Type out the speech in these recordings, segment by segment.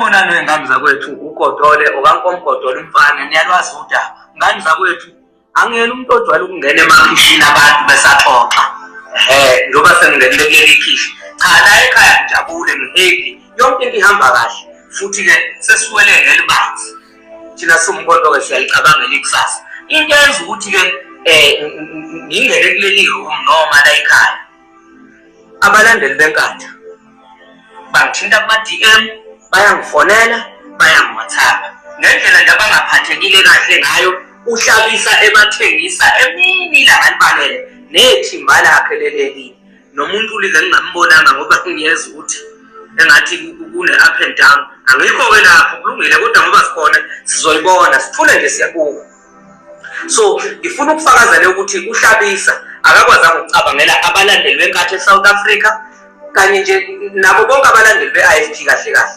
Khona nengane zakwethu ugodole okankomgodole umfana niyalwazi udaba. Ngane zakwethu angiyena umuntu ojwayele ukungena emakhishini abantu besaxoxa. Njoba sengingenile kuleli khishi. Cha la ekhaya ngijabule ngihappy. Yonke into ihamba kahle. Futhi ke sesiwele ngelibanzi. Thina simkhonto ke siyayicabangela ikusasa. Into yenza ukuthi ke ngingene kuleli room noma la ekhaya. Abalandeli benkatha bangithinta kuma DM, bayangifonela, bayangiwathapa. Ngendlela nje abangaphathekile kahle ngayo, uhlabisa ebathengisa emini ilanga libalele nethimba lakhe leleli. Nomuntu lize ngingambonanga ngoba ngiyeza ukuthi engathi kune up and down. Angikho ke lapho kulungile kodwa ngoba sikhona sizoyibona sithule nje siyabuka. So ngifuna ukufakazela ukuthi uhlabisa akakwazanga ukucabangela abalandeli benkatha eSouth Africa kanye nje nabo bonke abalandeli beIFP kahle kahle.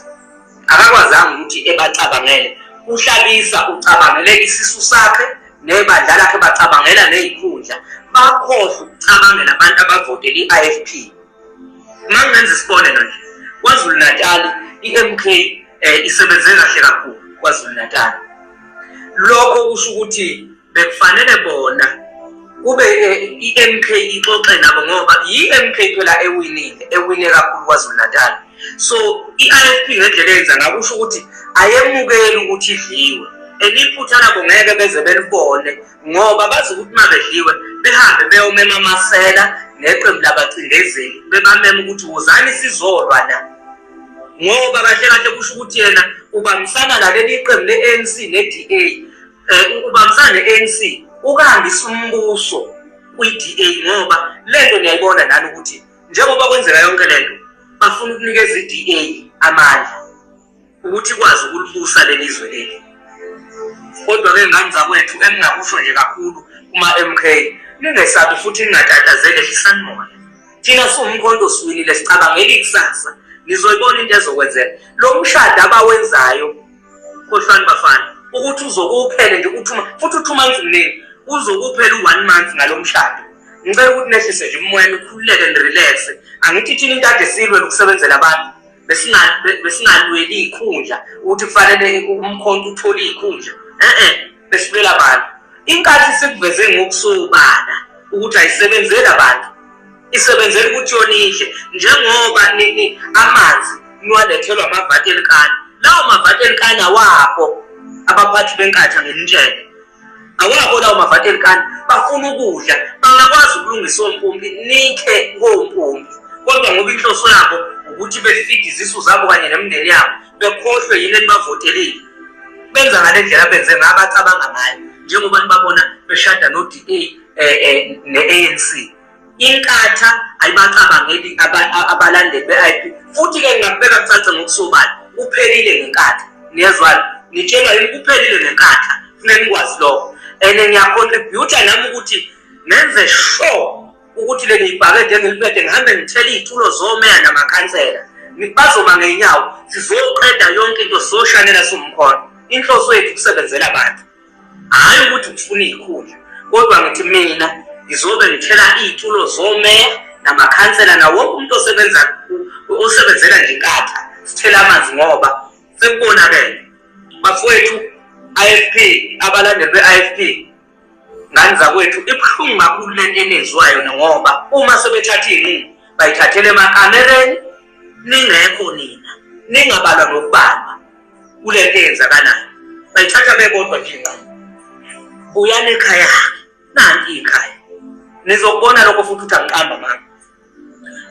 Akakwazanga ukuthi ebacabangele. Uhlabisa ucabangele isisu sakhe nebandla lakhe bacabangela nezikhundla. Bakhohle ukucabangela abantu abavotela iIFP. Mangenza isibonelo nje. KwaZulu Natal iMK isebenze kahle kakhulu KwaZulu Natal. Lokho kusho ukuthi bekufanele bona kube iMK ixoxe nabo ngoba iMK phela ewine kakhulu KwaZulu Natal. So iIFP ngendlela yenza ngakusho ukuthi ayemukela ukuthi idliwe. Eliphutha labo ngeke beze belibone ngoba bazi ukuthi mabedliwe behambe beyomema amasela neqembu labacindezeli bebamema ukuthi wozani sizolwa la. Ngoba kahle kahle kusho ukuthi yena ubambisana naleli iqembu leANC neDA. Ubambisana neANC ukahambisa umbuso kwiDA ngoba lento niyayibona nani ukuthi njengoba kwenzeka yonke lento bafuna ukunikeza iDA amandla ukuthi ikwazi ukulibusa lelizwe leli. Kodwa ke ngane zakwethu engingakusho nje kakhulu kuma MK ningesabi futhi ningatatazele hlisani moya. Thina siwumkhonto siwinile sicabangela ikusasa. Nizoyibona into ezokwenzeka. Lo mshado abawenzayo khohlwani bafana ukuthi uzokuphele nje uthuma futhi uthuma ngizimini uzokuphela u1 month ngalo mshado. Ngicela ukuthi nehlise nje umoya nikhululeke nirelax. Angithi thina into ade silwela ukusebenzela abantu besingalweli ikhundla ukuthi kufanele umkhonto uthole ikhundla. Besilwela abantu. Inkathi sikuveze ngokusobala ukuthi ayisebenzeli abantu. Isebenzela ukuthi yonihle njengoba amanzi niwalethelwa amavati elikani. Lawo mavati elikani awapho abaphathi benkatha ngenitshele. Awapho lawo mavati elikani bafuna ukudla bangakwazi ukulungisa ompompi nikhe ngompompi. Kodwa ngoba inhloso yabo ukuthi befeed izisu zabo kanye nemindeni yabo bekhohlwe yini enibavotelile. Benza ngale ndlela benze ngabacabanga ngayo njengoba nibabona beshada noDA neANC. Inkatha ayibacabangeli abalandeli beIFP futhi ke ngingabeka kucace ngokusobala uphelile ngenkatha. Niyazwana nitshela yini kuphelile ngenkatha kufanele nikwazi lokho. Ngiyacontribute nami ukuthi nenze sure ukuthi leli ibhakede engiliphethe ngihambe ngithela izitulo zomeya namakhansela bazoba ngeenyawo sizoqeda yonke into soshanela somkhono. Inhloso yethu kusebenzela abantu hayi ukuthi ufuna izikhundla kodwa ngithi mina ngizobe ngithela izitulo zomeya namakhansela na wonke umuntu osebenzela nje inkatha sithela amanzi ngoba sekubonakele bafowethu IFP abalandeli beIFP ngane zakwethu ibhlungu kakhulu lento enezwayo ngoba uma sebethatha izinqumo bayithathele emakamereni ningekho nina ningabalwa nokubamba kulento eyenzakalayo bayithatha bebodwa nje inqumo. Buyani ekhaya nanti ikhaya nizokubona lokho futhi uthi angiqamba mama.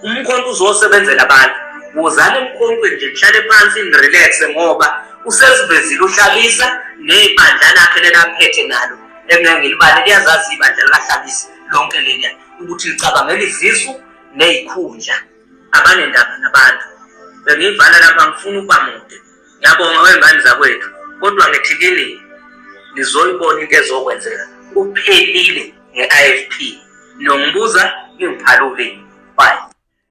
Umkhonto uzosebenzela abantu wozana emkhontweni nje nihlale phansi nirelax ngoba usesivezile uhlabisa nebandla lakhe lelaphethe nalo engangilibale liyazazi ibandla likaHlabisa lonke leliya ukuthi licabangela izisu nezikhundla abanendaba nabantu. Bengivala lapha ngifuna ukuba mude. Ngiyabonga wengane zakwethu kodwa ngithikile nizoyibona into ezokwenzeka kuphelile ngeIFP. Nongibuza ngiphalule. Bye.